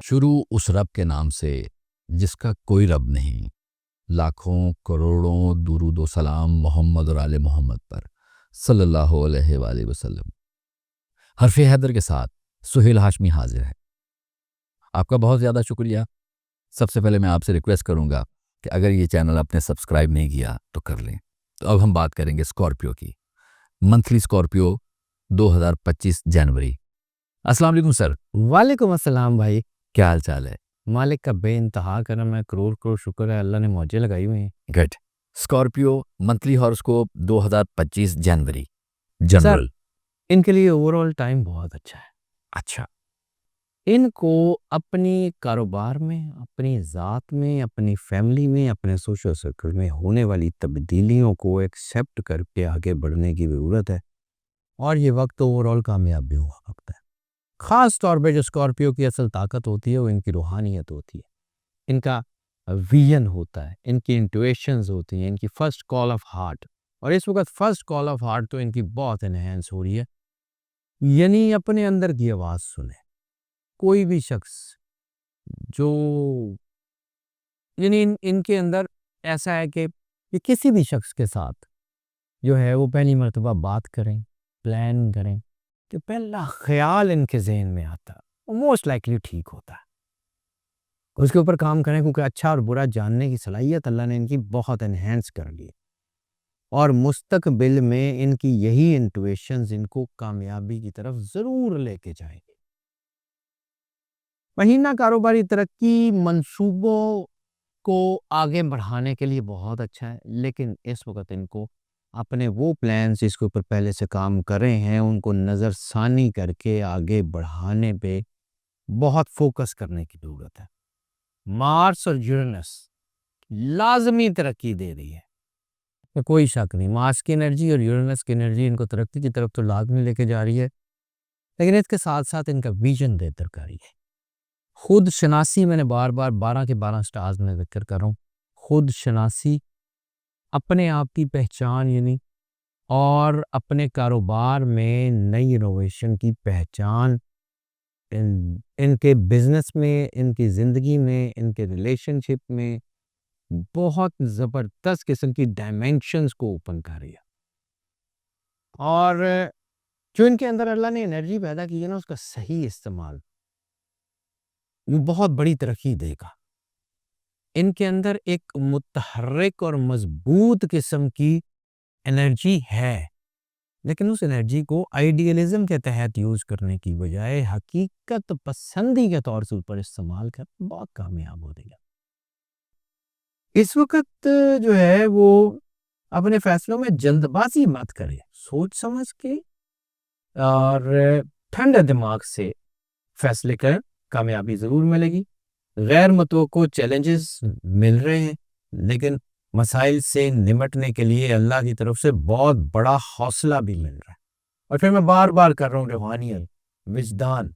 शुरू उस रब के नाम से जिसका कोई रब नहीं। लाखों करोड़ों दुरूद व सलाम मोहम्मद और आले मोहम्मद पर सल्लल्लाहु अलैहि वसल्लम। हरफ हैदर के साथ सुहेल हाशमी हाजिर है। आपका बहुत ज़्यादा शुक्रिया। सबसे पहले मैं आपसे रिक्वेस्ट करूंगा कि अगर ये चैनल आपने सब्सक्राइब नहीं किया तो कर लें। तो अब हम बात करेंगे स्कॉर्पियो की। मंथली स्कॉर्पियो 2025 जनवरी। अस्सलाम वालेकुम सर, वालेकुम अस्सलाम भाई। क्या हाल चाल है? मालिक का बेइंतहा करम है, करोड़ करोड़ शुक्र है, अल्लाह ने मौजें लगाई हुई हैं। गुड। स्कॉर्पियो मंथली हॉरोस्कोप 2025 जनवरी सर, जनरल। इनके लिए ओवरऑल टाइम बहुत अच्छा है। अच्छा। इनको अपनी कारोबार में, अपनी ज़ात में, अपनी फैमिली में, अपने सोशल सर्कल में होने वाली तब्दीलियों को एक्सेप्ट करके आगे बढ़ने की ज़रूरत है। और ये वक्त ओवरऑल कामयाबी हुआ वक्त है। ख़ास तौर पे जो स्कॉर्पियो की असल ताकत होती है वो इनकी रूहानियत होती है, इनका विजन होता है, इनकी इंट्यूशंस होती हैं, इनकी फर्स्ट कॉल ऑफ हार्ट। और इस वक्त फर्स्ट कॉल ऑफ हार्ट तो इनकी बहुत इनहेंस हो रही है, यानी अपने अंदर की आवाज़ सुने। कोई भी शख्स जो यानी इनके अंदर ऐसा है कि ये किसी भी शख्स के साथ जो है वो पहली मर्तबा बात करें, प्लान करें, कि पहला ख्याल इनके जहन में आता है वो मोस्ट लाइकली ठीक होता है। उसके ऊपर काम करें, क्योंकि अच्छा और बुरा जानने की सलाहियत अल्लाह ने इनकी बहुत एनहेंस कर ली है। और मुस्तकबिल में इनकी यही इंट्यूशंस इनको कामयाबी की तरफ ज़रूर लेके जाएंगे। महीना कारोबारी तरक्की मंसूबों को आगे बढ़ाने के लिए बहुत अच्छा है, लेकिन इस वक्त इनको अपने वो प्लान्स जिसके ऊपर पहले से काम कर रहे हैं उनको नज़रसानी करके आगे बढ़ाने पे बहुत फोकस करने की ज़रूरत है। मार्स और यूरेनस लाजमी तरक्की दे रही है, तो कोई शक नहीं। मार्स की एनर्जी और यूरेनस की एनर्जी इनको तरक्की की तरफ तो लाजमी लेके जा रही है, लेकिन इसके साथ साथ इनका विजन बेहतर कर रही है। खुद शनासी, मैंने बार बार 12 के 12 स्टार्स में जिक्र कर रहा हूँ, खुद शनासी, अपने आप की पहचान यानी, और अपने कारोबार में नई इनोवेशन की पहचान, इनके बिजनेस में, इनकी ज़िंदगी में, इनके रिलेशनशिप में बहुत ज़बरदस्त किस्म की डायमेंशंस को ओपन कर रही है। और जो इनके अंदर अल्लाह ने एनर्जी पैदा की है ना, उसका सही इस्तेमाल वो बहुत बड़ी तरक्की देगा। इनके अंदर एक मुतहर्रिक और मजबूत किस्म की एनर्जी है, लेकिन उस एनर्जी को आइडियलिज्म के तहत यूज करने की बजाय हकीकत पसंदी के तौर से ऊपर इस्तेमाल कर बहुत कामयाब हो जाएगा। इस वक्त जो है वो अपने फैसलों में जल्दबाजी मत करे, सोच समझ के और ठंडे दिमाग से फैसले कर, कामयाबी ज़रूर मिलेगी। गैर मुतवक्को चैलेंजेस मिल रहे हैं, लेकिन मसाइल से निमटने के लिए अल्लाह की तरफ से बहुत बड़ा हौसला भी मिल रहा है। और फिर मैं बार बार कर रहा हूँ, रूहानियत, विजदान,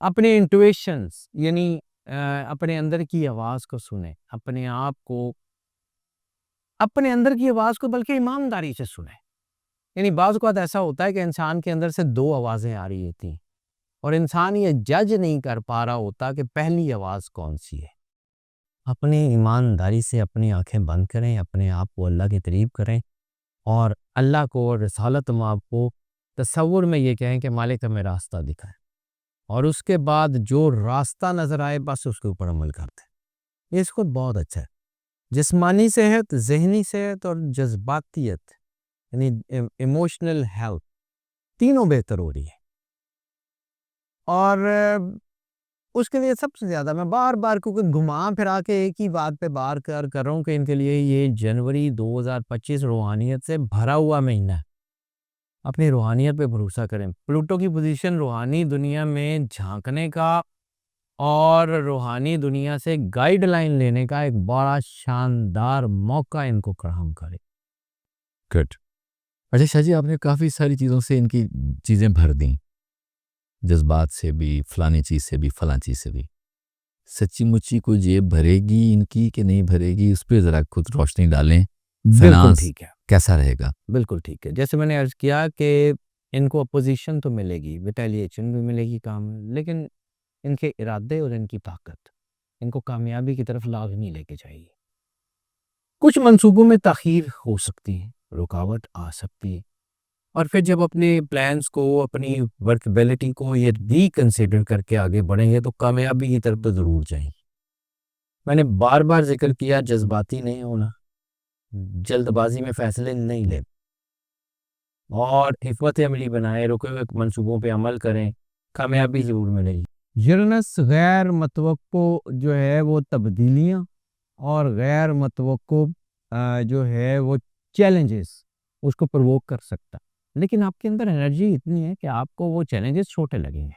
अपने इंट्यूशंस यानी अपने अंदर की आवाज़ को सुने, अपने आप को, अपने अंदर की आवाज़ को बल्कि ईमानदारी से सुने। यानी बाज़ औक़ात ऐसा होता है कि इंसान के अंदर से दो आवाज़ें आ रही होती हैं और इंसान ये जज नहीं कर पा रहा होता कि पहली आवाज़ कौन सी है। अपनी ईमानदारी से अपनी आंखें बंद करें, अपने आप को अल्लाह की तारीफ़ करें और अल्लाह को और रिसालत माब को तसव्वुर में ये कहें कि मालिक हमें रास्ता दिखाएं, और उसके बाद जो रास्ता नज़र आए बस उसके ऊपर अमल करते हैं। ये इसको बहुत अच्छा है। जिस्मानी सेहत, ज़हनी सेहत और जज्बातियत यानी इमोशनल हेल्थ तीनों बेहतर हो रही है। और उसके लिए सबसे ज़्यादा मैं बार-बार, क्योंकि घुमा फिरा के एक ही बात पे बार कर रहा हूँ कि इनके लिए ये जनवरी 2025 रूहानियत से भरा हुआ महीना है। अपनी रूहानियत पे भरोसा करें। प्लूटो की पोजीशन रूहानी दुनिया में झाँकने का और रूहानी दुनिया से गाइडलाइन लेने का एक बड़ा शानदार मौका इनको फराहम करे। गुड। अच्छा शाह जी, आपने काफ़ी सारी चीज़ों से इनकी चीज़ें भर दी, जज्बात से भी, फलानी चीज़ से भी, फलां चीज़ से भी। सच्ची मुच्ची कोई जेब भरेगी इनकी कि नहीं भरेगी, उस पर ज़रा खुद रोशनी डालें। बिल्कुल फाइनेंस ठीक है, कैसा रहेगा? बिल्कुल ठीक है। जैसे मैंने अर्ज़ किया कि इनको अपोज़िशन तो मिलेगी, रिटेलिएशन भी मिलेगी काम में, लेकिन इनके इरादे और इनकी ताकत इनको कामयाबी की तरफ लाज़मी लेके जाएगी। कुछ मंसूबों में ताख़ीर हो सकती है, रुकावट आ सकती है, और फिर जब अपने प्लान्स को, अपनी वर्कबिलिटी को ये रिकंसिडर करके आगे बढ़ेंगे तो कामयाबी की तरफ तो ज़रूर जाएंगे। मैंने बार-बार ज़िक्र किया, जज़्बाती नहीं होना, जल्दबाज़ी में फ़ैसले नहीं लेने और हिकमत अमली बनाएँ, रुके हुए मंसूबों पे अमल करें, कामयाबी ज़रूर मिलेगी। यूरेनस गैर मतवक्को जो है वो तब्दीलियाँ और गैर मतवक्को जो है वो चैलेंजेस उसको प्रोवोक कर सकता है। लेकिन आपके अंदर एनर्जी इतनी है कि आपको वो चैलेंजेस छोटे लगेंगे।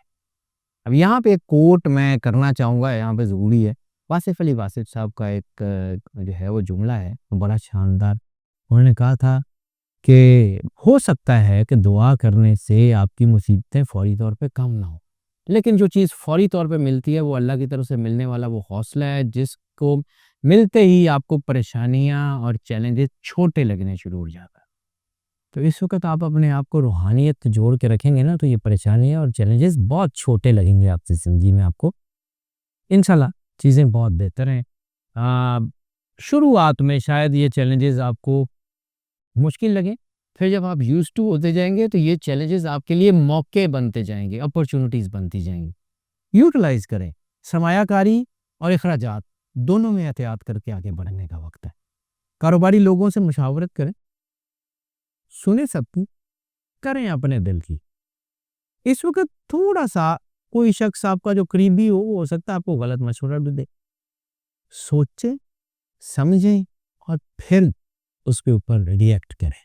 अब यहाँ पे एक कोट मैं करना चाहूँगा, यहाँ पे ज़रूरी है। वासिफ़ अली वासिफ़ साहब का एक जो है वो जुमला है, वो बड़ा शानदार। उन्होंने कहा था कि हो सकता है कि दुआ करने से आपकी मुसीबतें फ़ौरी तौर पे कम ना हो, लेकिन जो चीज़ फ़ौरी तौर पे मिलती है वो अल्लाह की तरफ से मिलने वाला वो हौसला है, जिसको मिलते ही आपको परेशानियाँ और चैलेंजेस छोटे लगने शुरू हो जाता है। तो इस वक़्त आप अपने आप को रूहानियत जोड़ के रखेंगे ना, तो ये परेशानियाँ और चैलेंजेस बहुत छोटे लगेंगे आपकी ज़िंदगी में आपको। इंशाल्लाह चीज़ें बहुत बेहतर हैं। शुरुआत में शायद ये चैलेंजेस आपको मुश्किल लगे, फिर जब आप यूज़्ड टू होते जाएँगे तो ये चैलेंजेस आपके लिए मौके बनते जाएँगे, अपॉर्च्युनिटीज़ बनती जाएँगी। यूटिलाइज़ करें, सरमायाकारी और इखराजात दोनों में एहतियात करके आगे बढ़ने का वक़्त है। कारोबारी लोगों से मुशावरत करें, सुनें सबकी, करें अपने दिल की। इस वक़्त थोड़ा-सा कोई शख्स आपका जो करीबी हो सकता है आपको गलत मशवरा भी दे। सोचें, समझें और फिर उसके ऊपर रिएक्ट करें।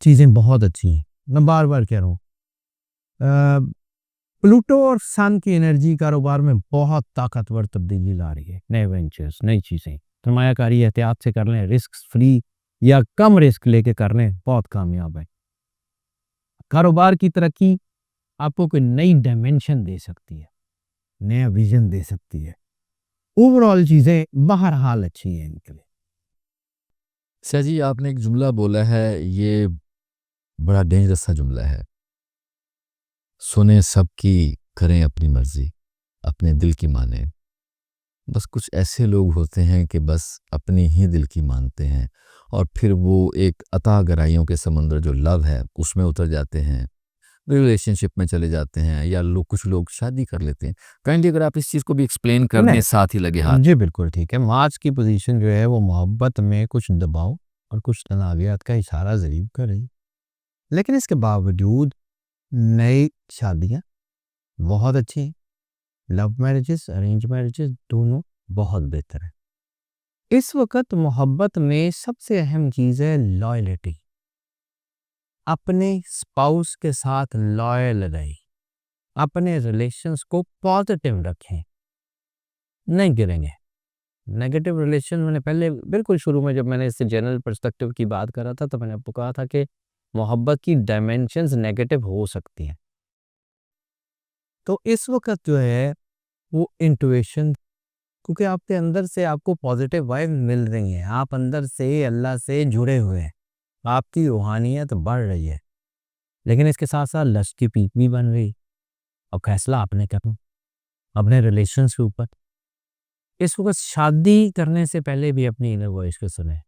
चीज़ें बहुत अच्छी हैं, मैं बार-बार कह रहा हूँ। प्लूटो और सन की एनर्जी कारोबार में बहुत ताकतवर तब्दीली ला रही है। नए वेंचर्स, नई चीज़ें, सरमायाकारी एहतियात से कर लें, रिस्क फ्री या कम रिस्क लेके कर लें, बहुत कामयाब है। कारोबार की तरक्की आपको कोई नई डायमेंशन दे सकती है, नया विज़न दे सकती है। ओवरऑल चीज़ें बहरहाल अच्छी हैं इनके लिए। शाह जी, आपने एक जुमला बोला है, ये बड़ा डेंजरस सा जुमला है। सुने सबकी, करें अपनी मर्जी, अपने दिल की माने। बस कुछ ऐसे लोग होते हैं कि बस अपने ही दिल की मानते हैं और फिर वो एक अथाह गहराइयों के समंदर जो लव है उसमें उतर जाते हैं, रिलेशनशिप में चले जाते हैं, या कुछ लोग शादी कर लेते हैं। काइंडली अगर आप इस चीज़ को भी एक्सप्लेन कर दें साथ ही लगे हाथ। जी, बिल्कुल ठीक है। मार्च की पोज़ीशन जो है वो मोहब्बत में कुछ दबाव और कुछ तनाज़ुआत का इशारा ज़रूर कर रही है। लेकिन इसके बावजूद नई शादियाँ बहुत अच्छी हैं। लव मैरिजेस, अरेंज मैरिजेस दोनों बहुत बेहतर हैं। इस वक़्त मोहब्बत में सबसे अहम चीज़ है लॉयल्टी। अपने स्पाउस के साथ लॉयल रहें। अपने रिलेशंस को पॉज़िटिव रखें, नहीं गिरेंगे। नेगेटिव रिलेशन मैंने पहले बिल्कुल शुरू में जब मैंने इससे जनरल पर्सपेक्टिव की बात करा था तो मैंने आपको कहा था कि मोहब्बत की डायमेंशंस नेगेटिव हो सकती हैं। तो इस वक़्त जो है वो इंट्यूशन, क्योंकि आपके अंदर से आपको पॉजिटिव वाइब मिल रही हैं, आप अंदर से अल्लाह से जुड़े हुए हैं, आपकी रूहानियत बढ़ रही है। लेकिन इसके साथ-साथ लस्ट की पीक भी बन रही। अब फैसला आपने करना अपने रिलेशंस के ऊपर। इस वक़्त शादी करने से पहले भी अपनी इनर वॉइस को सुनें।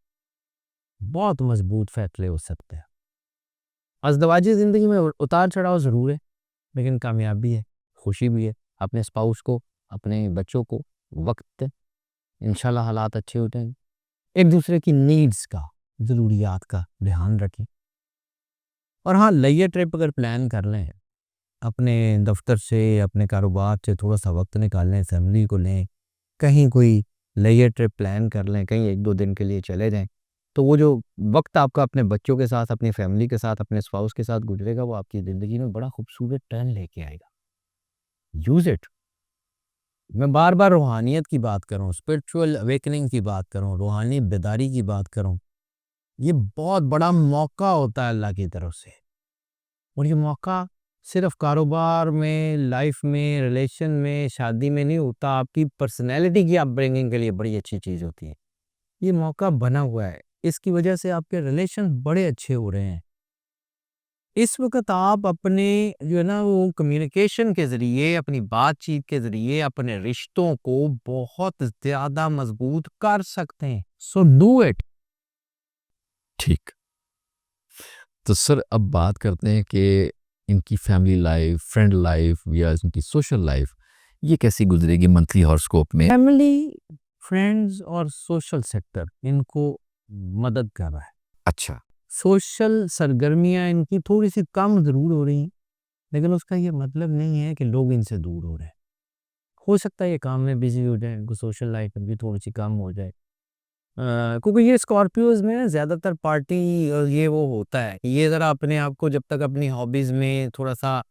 बहुत मजबूत फैसले हो सकते हैं। अज़दवाजी ज़िंदगी में उतार-चढ़ाव ज़रूर है, लेकिन कामयाबी है, खुशी भी है। अपने स्पाउस को, अपने बच्चों को वक़्त दें, इंशाल्लाह हालात अच्छे हो जाएँगे। एक-दूसरे की नीड्स का, ज़रूरियात का ध्यान रखें। और हाँ, लेयर ट्रिप अगर प्लान कर लें, अपने दफ़्तर से, अपने कारोबार से थोड़ा-सा वक़्त निकाल लें, फैमिली को लें, कहीं कोई लेयर ट्रिप प्लान कर लें, कहीं 1-2 दिन के लिए चले जाएँ, तो वो जो वक़्त आपका अपने बच्चों के साथ, अपनी फैमिली के साथ, अपने स्पाउस के साथ गुज़रेगा, वो आपकी ज़िंदगी में बड़ा खूबसूरत टर्न लेके आएगा। Use it. मैं बार-बार रूहानियत की बात कर रहा हूँ, स्पिरिचुअल अवेकनिंग की बात कर रहा हूँ, रूहानी बेदारी की बात कर रहा हूँ। ये बहुत बड़ा मौका होता है अल्लाह की तरफ से, और ये मौका सिर्फ़ कारोबार में, लाइफ़ में, रिलेशन में, शादी में नहीं होता, आपकी पर्सनैलिटी की अपब्रिंगिंग के लिए बड़ी अच्छी चीज़ होती है। ये मौका बना हुआ है, इसकी वजह से आपके रिलेशन बड़े अच्छे हो रहे हैं। इस वक़्त आप अपने जो है ना वो कम्युनिकेशन के ज़रिए, अपनी बातचीत के ज़रिए अपने रिश्तों को बहुत ज़्यादा मज़बूत कर सकते हैं। So do it. ठीक। तो सर अब बात करते हैं कि इनकी फैमिली लाइफ, फ्रेंड लाइफ या इनकी सोशल लाइफ ये कैसी गुजरेगी मंथली हॉरोस्कोप में? फैमिली, फ्रेंड्स और सोशल सेक्टर इनको मदद कर रहा है। अच्छा। सोशल सरगर्मियाँ इनकी थोड़ी-सी कम ज़रूर हो रही हैं, लेकिन उसका ये मतलब नहीं है कि लोग इनसे दूर हो रहे हैं। हो सकता है ये काम में बिज़ी हो जाएँ, इनको सोशल लाइफ इनकी थोड़ी-सी कम हो जाए। क्योंकि ये स्कॉर्पियोज़ में ना ज़्यादातर पार्टी ये वो होता है, ये ज़रा अपने आप को जब तक अपनी हॉबीज़ में थोड़ा-सा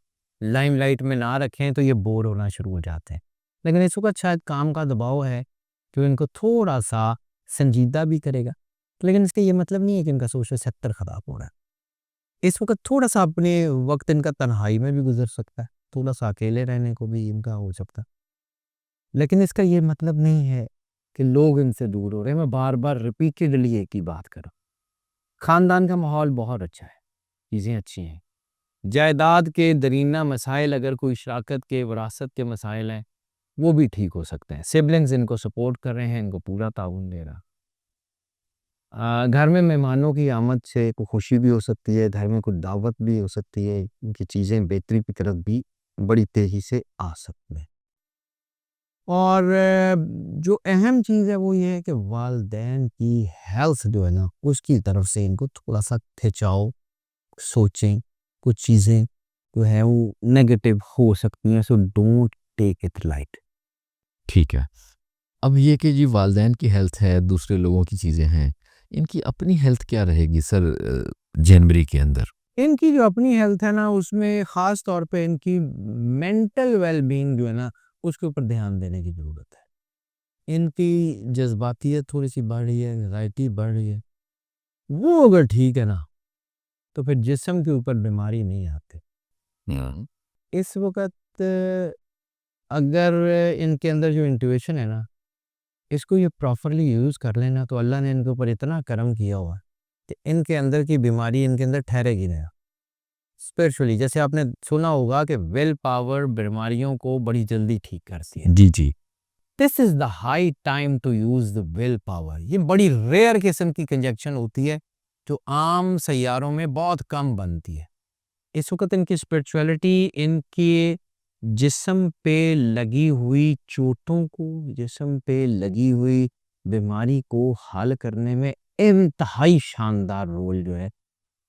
लाइमलाइट में ना रखें, तो ये बोर होना शुरू हो जाते हैं। लेकिन इस वक़्त शायद काम का दबाव है, जो इनको थोड़ा-सा संजीदा भी करेगा। लेकिन इसका ये मतलब नहीं है कि इनका सोशल सेक्टर ख़राब हो रहा है। इस वक़्त थोड़ा-सा अपने वक़्त इनका तन्हाई में भी गुज़र सकता है, थोड़ा-सा अकेले रहने को भी इनका हो सकता है। लेकिन इसका ये मतलब नहीं है कि लोग इनसे दूर हो रहे हैं। मैं बार-बार रिपीटेडली एक ही बात कर रहा हूँ। ख़ानदान का माहौल बहुत अच्छा है, चीज़ें अच्छी हैं। जायदाद के दरीना मसाइल अगर कोई शराकत के, विरासत के मसाइल हैं, वो भी ठीक हो सकते हैं। सिबलिंग्स इनको सपोर्ट कर रहे हैं, इनको पूरा ताउन दे रहा। घर में मेहमानों की आमद से कोई खुशी भी हो सकती है, घर में कोई दावत भी हो सकती है, इनकी चीज़ें बेहतरी की तरफ भी बड़ी तेज़ी से आ सकती हैं। और जो अहम चीज़ है वो ये है कि वालिदैन की हेल्थ जो है ना, उसकी तरफ से इनको थोड़ा-सा खिंचाव, सोचें, कुछ चीज़ें जो हैं वो नेगेटिव हो सकती हैं, so don't take it light. ठीक है। अब ये कि जी वालिदैन की हेल्थ है, दूसरे लोगों की चीज़ें हैं, इनकी अपनी हेल्थ क्या रहेगी सर जनवरी के अंदर? इनकी जो अपनी हेल्थ है ना, उसमें ख़ास तौर पे इनकी मेंटल वेल-बीइंग जो है ना, उसके ऊपर ध्यान देने की ज़रूरत है। इनकी जज़्बातियत थोड़ी-सी बढ़ रही है, एंग्ज़ायटी बढ़ रही है। वो अगर ठीक है ना, तो फिर जिस्म के ऊपर बीमारी नहीं आती। हुँ। इस वक़्त अगर इनके अंदर जो इंट्यूशन है ना, इसको ये प्रॉपरली यूज़ कर लें ना, तो अल्लाह ने इनके ऊपर इतना करम किया हुआ है कि इनके अंदर की बीमारी इनके अंदर ठहरेगी नहीं। स्पिरिचुअली जैसे आपने सुना होगा कि विल पावर बीमारियों को बड़ी जल्दी ठीक करती है। जी, जी। This is the high time to use the will power. ये बड़ी रेयर किस्म की कंजक्शन होती है, जो आम सैयारों में बहुत कम बनती है। इस वक़्त इनकी स्पिरिचुअलिटी इनके जिस्म पे लगी हुई चोटों को, जिस्म पे लगी हुई बीमारी को हल करने में इंतहाई शानदार रोल जो है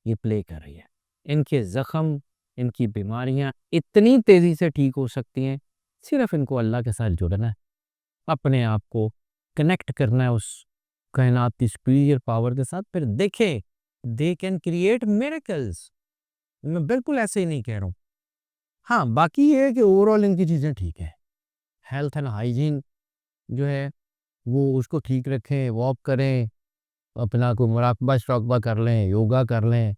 ये प्ले कर रही है। इनके ज़ख्म, इनकी बीमारियाँ इतनी तेज़ी से ठीक हो सकती हैं, सिर्फ़ इनको अल्लाह के साथ जुड़ना है, अपने आप को कनेक्ट करना है उस कायनात की सुपीरियर पावर के साथ, फिर देखें, दे कैन क्रिएट मिरेकल्स। मैं बिल्कुल ऐसे ही नहीं कह रहा हूँ। हाँ, बाकी ये है कि ओवरऑल इनकी चीज़ें ठीक हैं। हेल्थ एंड हाइजीन जो है, वो उसको ठीक रखें, वॉक करें, अपना कोई मुराकबा-शराकबा कर लें, योगा कर लें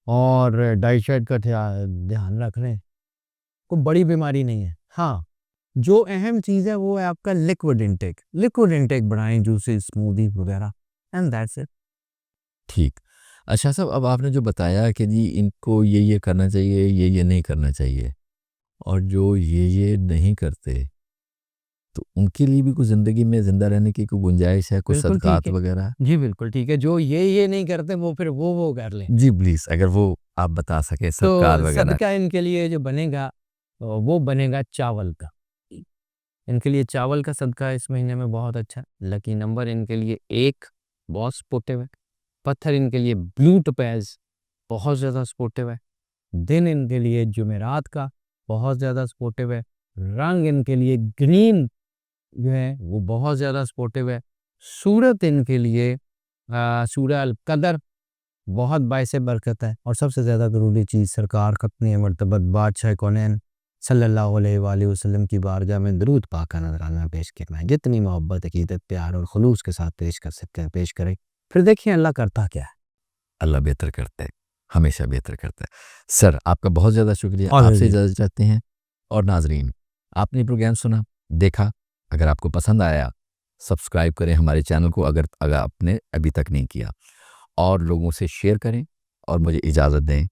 और डाइट-शाइट का ध्यान रख लें। कोई बड़ी बीमारी नहीं है। हाँ, जो अहम चीज़ है वो है आपका लिक्विड इंटेक। लिक्विड इंटेक बढ़ाएँ, जूसेस, स्मूदी वगैरह एंड दैट्स इट। ठीक। अच्छा साहब अब आपने जो बताया कि जी इनको ये करना चाहिए, ये नहीं करना चाहिए और जो ये नहीं करते, तो उनके लिए भी कुछ ज़िंदगी में ज़िंदा रहने की कोई गुंजाइश है, कुछ बिल्कुल ठीक सदक़ात है। वग़ैरह? जी, बिल्कुल ठीक है। जो ये नहीं करते वो फिर वो कर लें। जी प्लीज़ अगर वो आप बता सकें सदक़ात तो वग़ैरह। सदका इनके लिए जो बनेगा, वो बनेगा चावल का। इनके लिए चावल का सदका इस महीने में बहुत अच्छा है। लकी नंबर इनके लिए 1 बहुत सपोर्टिव है। पत्थर इनके लिए ब्लू टोपैज़ बहुत ज़्यादा सपोर्टिव है। दिन इनके लिए जुमेरात का बहुत ज़्यादा सपोर्टिव है। रंग इनके लिए ग्रीन जो है वो बहुत ज़्यादा सपोर्टिव है। सूरत इनके लिए सूरह अल कदर बहुत बाइसे बरकत है और सबसे ज़्यादा ज़रूरी चीज़ सरकार खत्नी मर्तबत बादशाह कौनैन सल्लल्लाहु अलैहि वसल्लम की बारगाह में दरूद पाक का नज़राना पेश करना है। जितनी मोहब्बत, अक़ीदत, प्यार और खुलूस के साथ पेश कर सकते हैं, पेश करें। फिर देखिए अल्लाह करता क्या है। अल्लाह बेहतर करता है, हमेशा बेहतर करता है। सर आपका बहुत ज़्यादा शुक्रिया, और आपसे इजाज़त चाहते हैं और नाज़रीन आपने प्रोग्राम सुना, देखा, अगर आपको पसंद आया सब्सक्राइब करें हमारे चैनल को अगर आपने अभी तक नहीं किया और लोगों से शेयर करें और मुझे इजाज़त दें।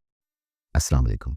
अस्सलाम वालेकुम।